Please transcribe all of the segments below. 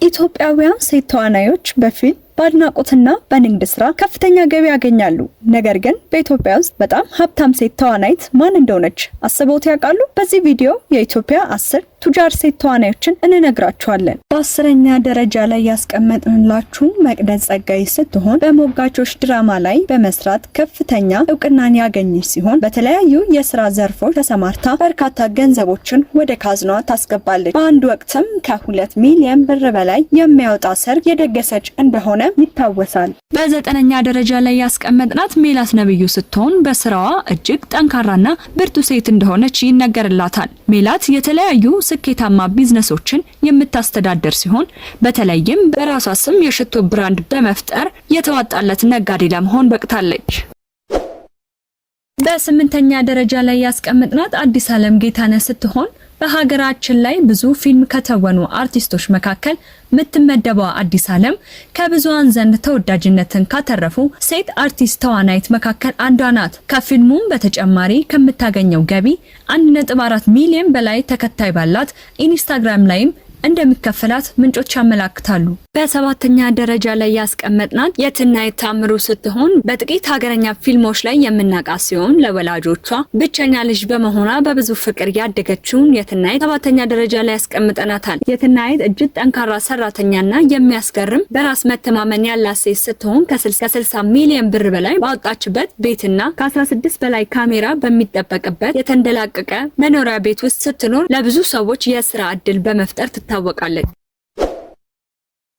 ኢትዮጵያውያን ሴት ተዋናዮች በፊልም በአድናቆትና በንግድ ስራ ከፍተኛ ገቢ ያገኛሉ። ነገር ግን በኢትዮጵያ ውስጥ በጣም ሀብታም ሴት ተዋናይት ማን እንደሆነች አስበውት ያውቃሉ? በዚህ ቪዲዮ የኢትዮጵያ 10 ቱጃር ሴት ተዋናዮችን እንነግራችኋለን። በ10ኛ ደረጃ ላይ ያስቀመጥንላችሁ መቅደስ ጸጋይ ስትሆን በሞጋቾች ድራማ ላይ በመስራት ከፍተኛ እውቅናን ያገኘች ሲሆን በተለያዩ የስራ ዘርፎች ተሰማርታ በርካታ ገንዘቦችን ወደ ካዝኗ ታስገባለች። በአንድ ወቅትም ከ2 ሚሊዮን ብር በላይ የሚያወጣ ሰርግ የደገሰች እንደሆነ ይታወሳል። በ9ኛ ደረጃ ላይ ያስቀመጥናት ሜላት ነብዩ ስትሆን በስራዋ እጅግ ጠንካራና ብርቱ ሴት እንደሆነች ይነገርላታል። ሜላት የተለያዩ ስኬታማ ቢዝነሶችን የምታስተዳደር ሲሆን በተለይም በራሷ ስም የሽቶ ብራንድ በመፍጠር የተዋጣለት ነጋዴ ለመሆን በቅታለች። በ8ኛ ደረጃ ላይ ያስቀመጥናት አዲስ ዓለም ጌታነህ ስትሆን በሀገራችን ላይ ብዙ ፊልም ከተወኑ አርቲስቶች መካከል የምትመደበው አዲስ ዓለም ከብዙሃን ዘንድ ተወዳጅነትን ካተረፉ ሴት አርቲስት ተዋናይት መካከል አንዷ ናት። ከፊልሙም በተጨማሪ ከምታገኘው ገቢ 1.4 ሚሊዮን በላይ ተከታይ ባላት ኢንስታግራም ላይም እንደሚከፈላት ምንጮች ያመላክታሉ። በ7ኛ ደረጃ ላይ ያስቀመጥናት የትናየት ታምሩ ስትሆን በጥቂት ሀገረኛ ፊልሞች ላይ የምናውቃት ሲሆን ለወላጆቿ ብቸኛ ልጅ በመሆኗ በብዙ ፍቅር ያደገችውን የትናየት 7ኛ ደረጃ ላይ ያስቀምጠናታል። የትናየት እጅግ ጠንካራ ሰራተኛና የሚያስገርም በራስ መተማመን ያላት ሴት ስትሆን ከ60 ሚሊዮን ብር በላይ ባወጣችበት ቤትና ከ16 በላይ ካሜራ በሚጠበቅበት የተንደላቀቀ መኖሪያ ቤት ውስጥ ስትኖር ለብዙ ሰዎች የስራ እድል በመፍጠር ትታወቃለች።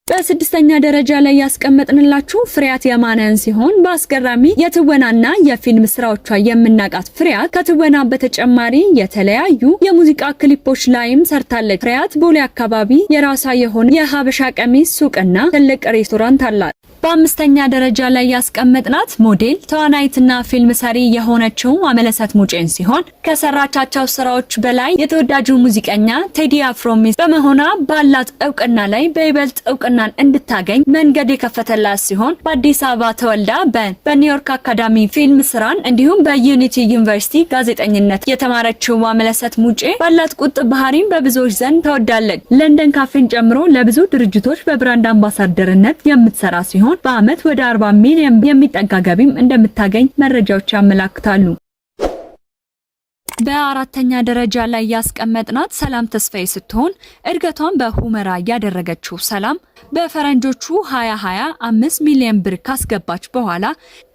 በ6ኛ ደረጃ ላይ ያስቀመጥንላችሁ ፍሬያት የማነን ሲሆን በአስገራሚ የትወናና የፊልም ስራዎቿ የምናውቃት ፍሬያት ከትወና በተጨማሪ የተለያዩ የሙዚቃ ክሊፖች ላይም ሰርታለች። ፍሬያት ቦሌ አካባቢ የራሷ የሆነ የሀበሻ ቀሚስ ሱቅና ትልቅ ሬስቶራንት አላት። በ5ኛ ደረጃ ላይ ያስቀመጥናት ሞዴል ተዋናይትና ፊልም ሰሪ የሆነችው አመለሰት ሙጬን ሲሆን ከሰራቻቸው ስራዎች በላይ የተወዳጁ ሙዚቀኛ ቴዲ አፍሮ ሚስት በመሆኗ ባላት እውቅና ላይ በይበልጥ እውቅናን እንድታገኝ መንገድ የከፈተላት ሲሆን በአዲስ አበባ ተወልዳ በኒውዮርክ አካዳሚ ፊልም ስራን እንዲሁም በዩኒቲ ዩኒቨርሲቲ ጋዜጠኝነት የተማረችው አመለሰት ሙጬ ባላት ቁጥብ ባህሪም በብዙዎች ዘንድ ተወዳለች። ለንደን ካፌን ጨምሮ ለብዙ ድርጅቶች በብራንድ አምባሳደርነት የምትሰራ ሲሆን በአመት ወደ 40 ሚሊዮን የሚጠጋ ገቢም እንደምታገኝ መረጃዎች ያመላክታሉ። በ4ኛ ደረጃ ላይ ያስቀመጥናት ሰላም ተስፋዬ ስትሆን እድገቷን በሁመራ ያደረገችው ሰላም በፈረንጆቹ 2020 5 ሚሊዮን ብር ካስገባች በኋላ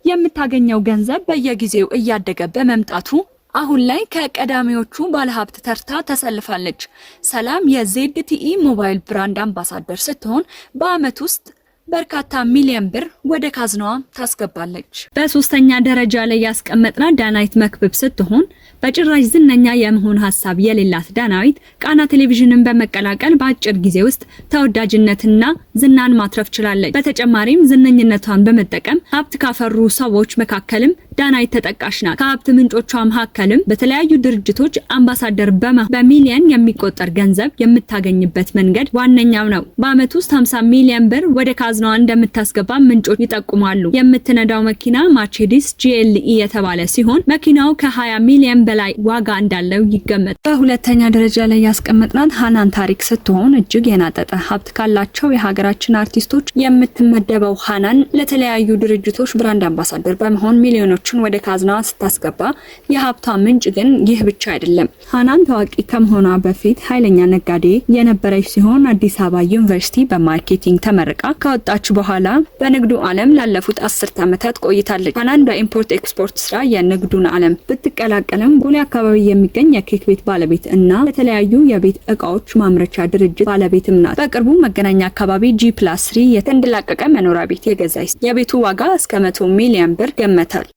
የምታገኘው ገንዘብ በየጊዜው እያደገ በመምጣቱ አሁን ላይ ከቀዳሚዎቹ ባለሀብት ተርታ ተሰልፋለች። ሰላም የዜድቲኢ ሞባይል ብራንድ አምባሳደር ስትሆን በአመት ውስጥ በርካታ ሚሊዮን ብር ወደ ካዝናዋ ታስገባለች። በ3ኛ ደረጃ ላይ ያስቀመጥናት ዳናይት መክብብ ስትሆን በጭራሽ ዝነኛ የመሆን ሐሳብ የሌላት ዳናይት ቃና ቴሌቪዥንን በመቀላቀል በአጭር ጊዜ ውስጥ ተወዳጅነትና ዝናን ማትረፍ ችላለች። በተጨማሪም ዝነኝነቷን በመጠቀም ሀብት ካፈሩ ሰዎች መካከልም ዳናይት ተጠቃሽ ናት። ከሀብት ምንጮቿ መካከልም በተለያዩ ድርጅቶች አምባሳደር በሚሊዮን የሚቆጠር ገንዘብ የምታገኝበት መንገድ ዋነኛው ነው። በአመት ውስጥ 50 ሚሊዮን ብር ወደ ካዝናዋ እንደምታስገባ ምንጮች ይጠቁማሉ። የምትነዳው መኪና ማርሴዲስ GLE የተባለ ሲሆን መኪናው ከ20 ሚሊዮን በላይ ዋጋ እንዳለው ይገመታል። በ2ኛ ደረጃ ላይ ያስቀመጥናት ሃናን ታሪክ ስትሆን እጅግ የናጠጠ ሀብት ካላቸው የሀገራችን አርቲስቶች የምትመደበው ሃናን ለተለያዩ ድርጅቶች ብራንድ አምባሳደር በመሆን ሚሊዮኖችን ወደ ካዝናዋ ስታስገባ የሀብቷ ምንጭ ግን ይህ ብቻ አይደለም። ሃናን ታዋቂ ከመሆኗ በፊት ኃይለኛ ነጋዴ የነበረች ሲሆን አዲስ አበባ ዩኒቨርሲቲ በማርኬቲንግ ተመርቃ ከወጣች በኋላ በንግዱ ዓለም ላለፉት 10 ዓመታት ቆይታለች። ሃናን በኢምፖርት ኤክስፖርት ስራ የንግዱን ዓለም ብትቀላቀልም ቦሌ አካባቢ የሚገኝ የኬክ ቤት ባለቤት እና የተለያዩ የቤት እቃዎች ማምረቻ ድርጅት ባለቤትም ናት። በቅርቡ መገናኛ አካባቢ G+3 የተንደላቀቀ መኖሪያ ቤት የገዛች የቤቱ ዋጋ እስከ 100 ሚሊዮን ብር ገመታል።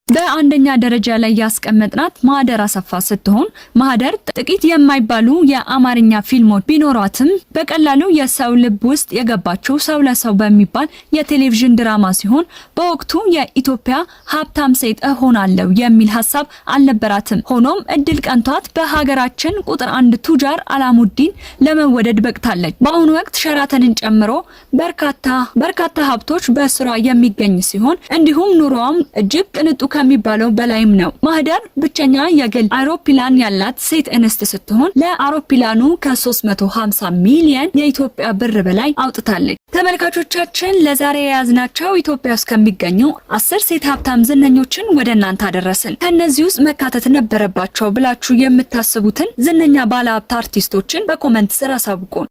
በአንደኛ ደረጃ ላይ ያስቀመጥናት ማህደር አሰፋ ስትሆን ማህደር ጥቂት የማይባሉ የአማርኛ ፊልሞች ቢኖራትም በቀላሉ የሰው ልብ ውስጥ የገባችው ሰው ለሰው በሚባል የቴሌቪዥን ድራማ ሲሆን በወቅቱ የኢትዮጵያ ሀብታም ሴት እሆናለሁ የሚል ሀሳብ አልነበራትም። ሆኖም እድል ቀንቷት በሀገራችን ቁጥር 1 ቱጃር አላሙዲን ለመወደድ በቅታለች። በአሁኑ ወቅት ሸራተንን ጨምሮ በርካታ ሀብቶች በስራ የሚገኝ ሲሆን እንዲሁም ኑሮዋም እጅግ ቅንጡ ከሚባለው በላይም ነው። ማህደር ብቸኛ የግል አውሮፕላን ያላት ሴት እንስት ስትሆን ለአውሮፕላኑ ከ350 ሚሊዮን የኢትዮጵያ ብር በላይ አውጥታለች። ተመልካቾቻችን ለዛሬ የያዝናቸው ኢትዮጵያ ውስጥ ከሚገኙ 10 ሴት ሀብታም ዝነኞችን ወደ እናንተ አደረስን። ከነዚህ ውስጥ መካተት ነበረባቸው ብላችሁ የምታስቡትን ዝነኛ ባለሀብት አርቲስቶችን በኮመንት ስር አሳውቁን።